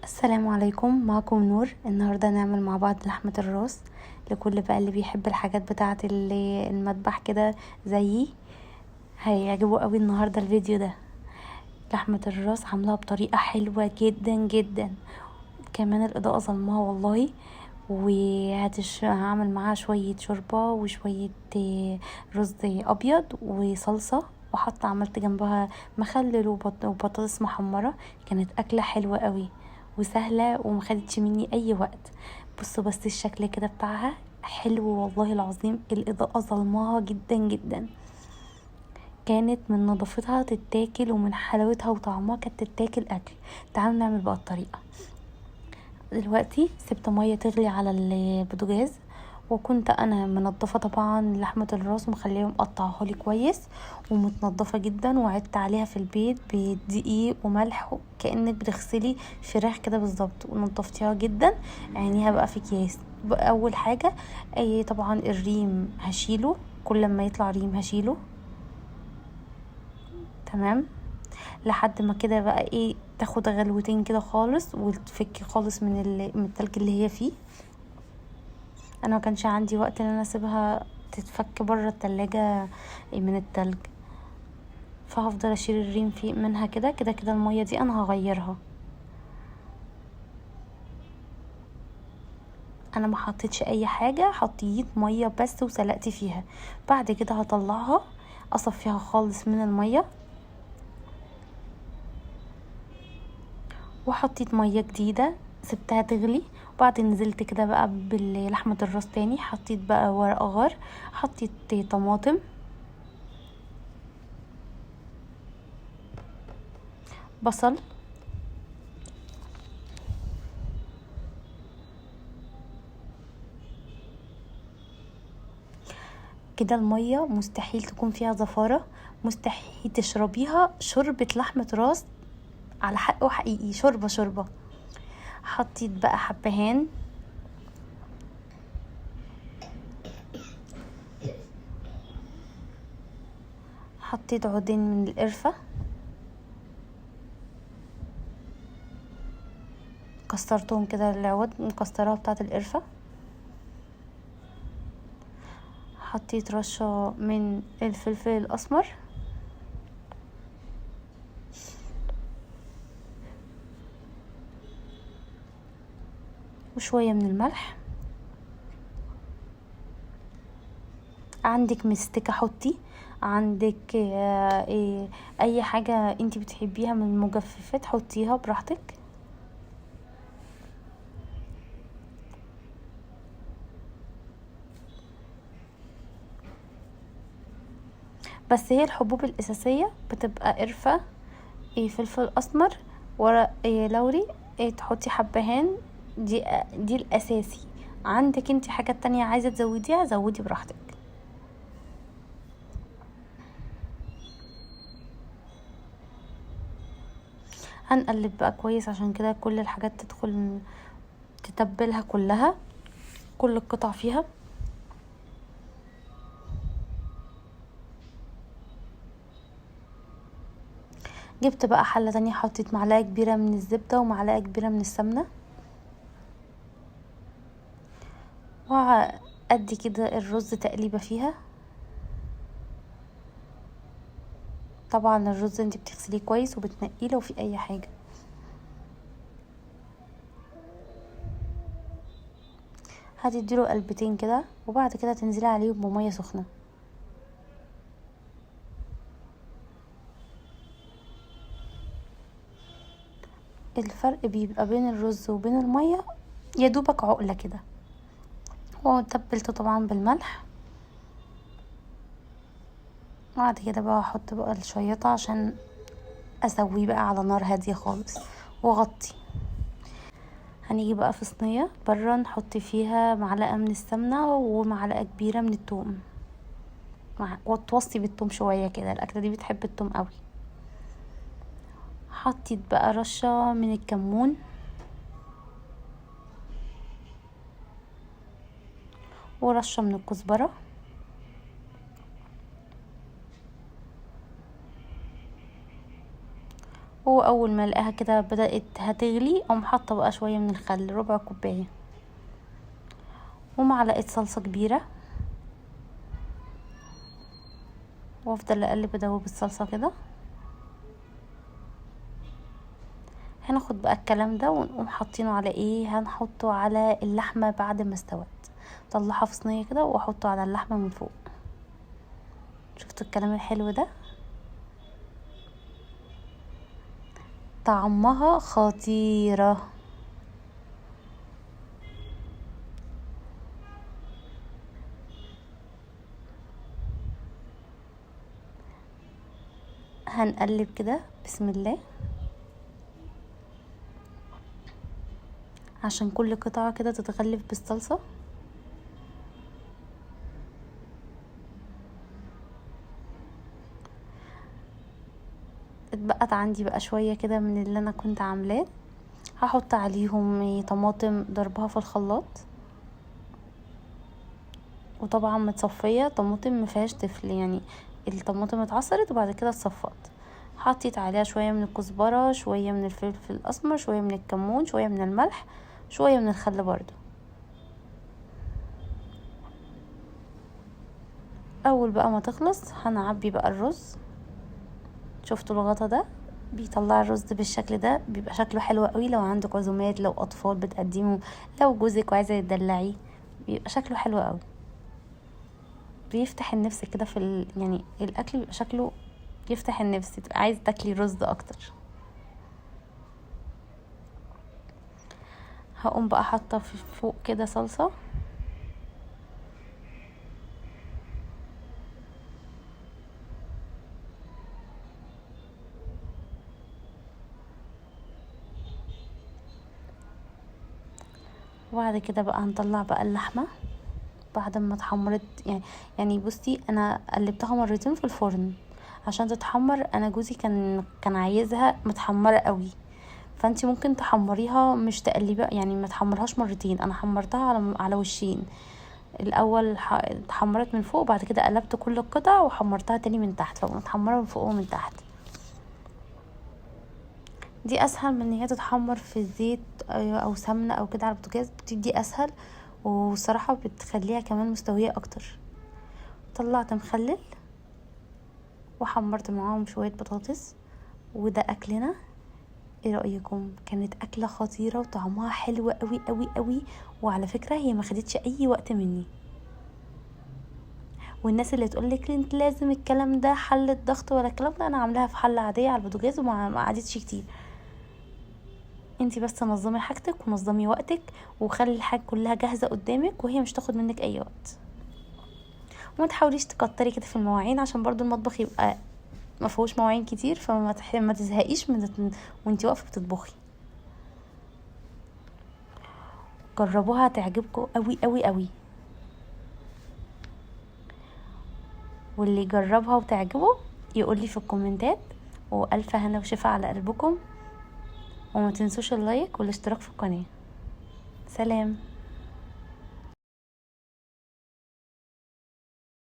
السلام عليكم، معكم نور. النهاردة نعمل مع بعض لحمة الراس. لكل بقى اللي بيحب الحاجات بتاعة المذبح كده زيي هيعجبه قوي النهاردة الفيديو ده. لحمة الراس عاملاها بطريقة حلوة جدا جدا، كمان الإضاءة ظلمها والله. هعمل معاها شوية شوربة وشوية رز أبيض وصلصة، وحتى عملت جنبها مخلل وبطاطس محمرة. كانت أكلة حلوة قوي وسهلة ومخدتش مني أي وقت. بصوا بس الشكل كده بتاعها حلو والله العظيم، الإضاءة ظلمها جدا جدا. كانت من نظافتها تتاكل ومن حلاوتها وطعمها كانت تتاكل أكل. تعالوا نعمل بقى الطريقة. دلوقتي سبت ميه تغلي على البوتاجاز، وكنت انا منضفه طبعا لحمه الراس ومخليها مقطعها لي كويس ومتنضفه جدا، وعدت عليها في البيت بدقيق وملح كانك بتغسلي فراخ كده بالظبط، ونضفتيها جدا. عينيها بقى في اكياس. اول حاجه طبعا الريم هشيله، كل ما يطلع ريم هشيله. تمام، لحد ما كده بقى تاخد غلوتين كده خالص وتفكي خالص من التلج اللي هي فيه. انا ما كانش عندي وقت ان انا اسيبها تتفك بره التلاجة من التلج، فهفضل اشيل الريم منها كده كده كده. المية دي انا هغيرها، انا ما حطيتش اي حاجة، حطيت مية بس وسلقت فيها. بعد كده هطلعها اصفيها خالص من المية، وحطيت ميه جديده سبتها تغلي. وبعدين نزلت كده بقى بلحمه الراس تاني، حطيت بقى ورق غار، حطيت طماطم، بصل، كده. الميه مستحيل تكون فيها زفاره، مستحيل تشربيها شوربه لحمه راس على حقه حقيقي، شوربه شوربه. حطيت بقى حبهان، حطيت عودين من القرفه، كسرتهم كده، العود مكسراها بتاعه القرفه. حطيت رشه من الفلفل الاسمر، وشويه من الملح. عندك مستكة حطي، عندك اي حاجة انتي بتحبيها من المجففات حطيها براحتك. بس هي الحبوب الاساسية بتبقى قرفة، فلفل اسمر، ورق لوري، تحطي حبهان. دي الاساسي. عندك انتي حاجات تانية عايزة تزوديها زودي براحتك. هنقلب بقى كويس عشان كده كل الحاجات تدخل تتبلها كلها، كل القطع فيها. جبت بقى حلة تانية، حطيت معلقة كبيرة من الزبدة ومعلقة كبيرة من السمنة، وأدي كده الرز تقليبة فيها. طبعا الرز انتي بتغسليه كويس وبتنقيه لو في اي حاجة. هتديله قلبتين كده، وبعد كده تنزلي عليه بمية سخنة. الفرق بيبقى بين الرز وبين المية يدوبك عقلة كده. وتبلته طبعا بالملح. بعد كده بقى احط بقى الشياطة عشان اسويه بقى على نار هادية خالص واغطي. هنيجي بقى في صينية برا نحط فيها معلقة من السمنة ومعلقة كبيرة من الثوم، وتوصي بالثوم شوية كده، الاكلة دي بتحب الثوم قوي. حطيت بقى رشة من الكمون، ورشة من الكزبرة، هو اول ما لقاها كده بدأت هتغلي اقوم حاطه بقى شويه من الخل، ربع كوبايه، ومعلقه صلصه كبيره، وافضل اقلب ادوب الصلصه كده. هناخد بقى الكلام ده ونقوم حاطينه على ايه، هنحطه على اللحمه بعد ما استوت. طلعها في صينيه كده واحطه على اللحمه من فوق. شفتوا الكلام الحلو ده؟ طعمها خطيره. هنقلب كده بسم الله عشان كل قطعه كده تتغلف بالصلصه. اتبقت عندي بقى شويه كده من اللي انا كنت عاملاه، هحط عليهم طماطم ضربها في الخلاط، وطبعا متصفيه طماطم مفيهاش تفل، يعني الطماطم اتعصرت وبعد كده اتصفت. حطيت عليها شويه من الكزبره، شويه من الفلفل الاسمر، شويه من الكمون، شويه من الملح، شويه من الخل برضو. اول بقى ما تخلص هنعبي بقى الرز. شفتوا الغطا ده بيطلع الرز بالشكل ده، بيبقى شكله حلو قوي لو عندك عزومات، لو اطفال بتقدمه، لو جوزك وعايزه تدلعيه بيبقى شكله حلو قوي، بيفتح النفس كده يعني الاكل بيبقى شكله يفتح النفس، تبقى عايز تاكلي رز اكتر. هقوم بقى حاطه في فوق كده صلصه، وبعد كده بقى هنطلع بقى اللحمه بعد ما اتحمرت. يعني بصي انا قلبتها مرتين في الفرن عشان تتحمر. انا جوزي كان عايزها متحمره قوي، فانتي ممكن تحمريها مش تقلبيها، يعني ما تحمرهاش مرتين. انا حمرتها على وشين، الاول اتحمرت من فوق، بعد كده قلبت كل القطع وحمرتها تاني من تحت، فمتحمره من فوق ومن تحت. دي اسهل من ان هي تتحمر في زيت او سمنه او كده على البوتاجاز، دي اسهل، وصراحه بتخليها كمان مستويه اكتر. طلعت مخلل وحمرت معاهم شويه بطاطس، وده اكلنا. ايه رايكم؟ كانت اكله خطيره وطعمها حلو قوي قوي قوي، وعلى فكره هي ما خدتش اي وقت مني. والناس اللي تقولك انت لازم الكلام ده حله ضغط ولا الكلام ده، انا عاملاها في حله عاديه على البوتاجاز وما قعدتش كتير. انتي بس نظمي حاجتك ونظمي وقتك وخلي الحاجه كلها جاهزه قدامك، وهي مش تاخد منك اي وقت. وما تحاوليش تكتري كده في المواعين عشان برضو المطبخ يبقى ما فيهوش مواعين كتير، ما تزهقيش وانتي واقفه بتطبخي. جربوها تعجبكم قوي قوي قوي، واللي يجربها وتعجبه يقولي في الكومنتات. والف هنا وشفا على قلبكم، وما تنسوش اللايك والاشتراك في القناه. سلام.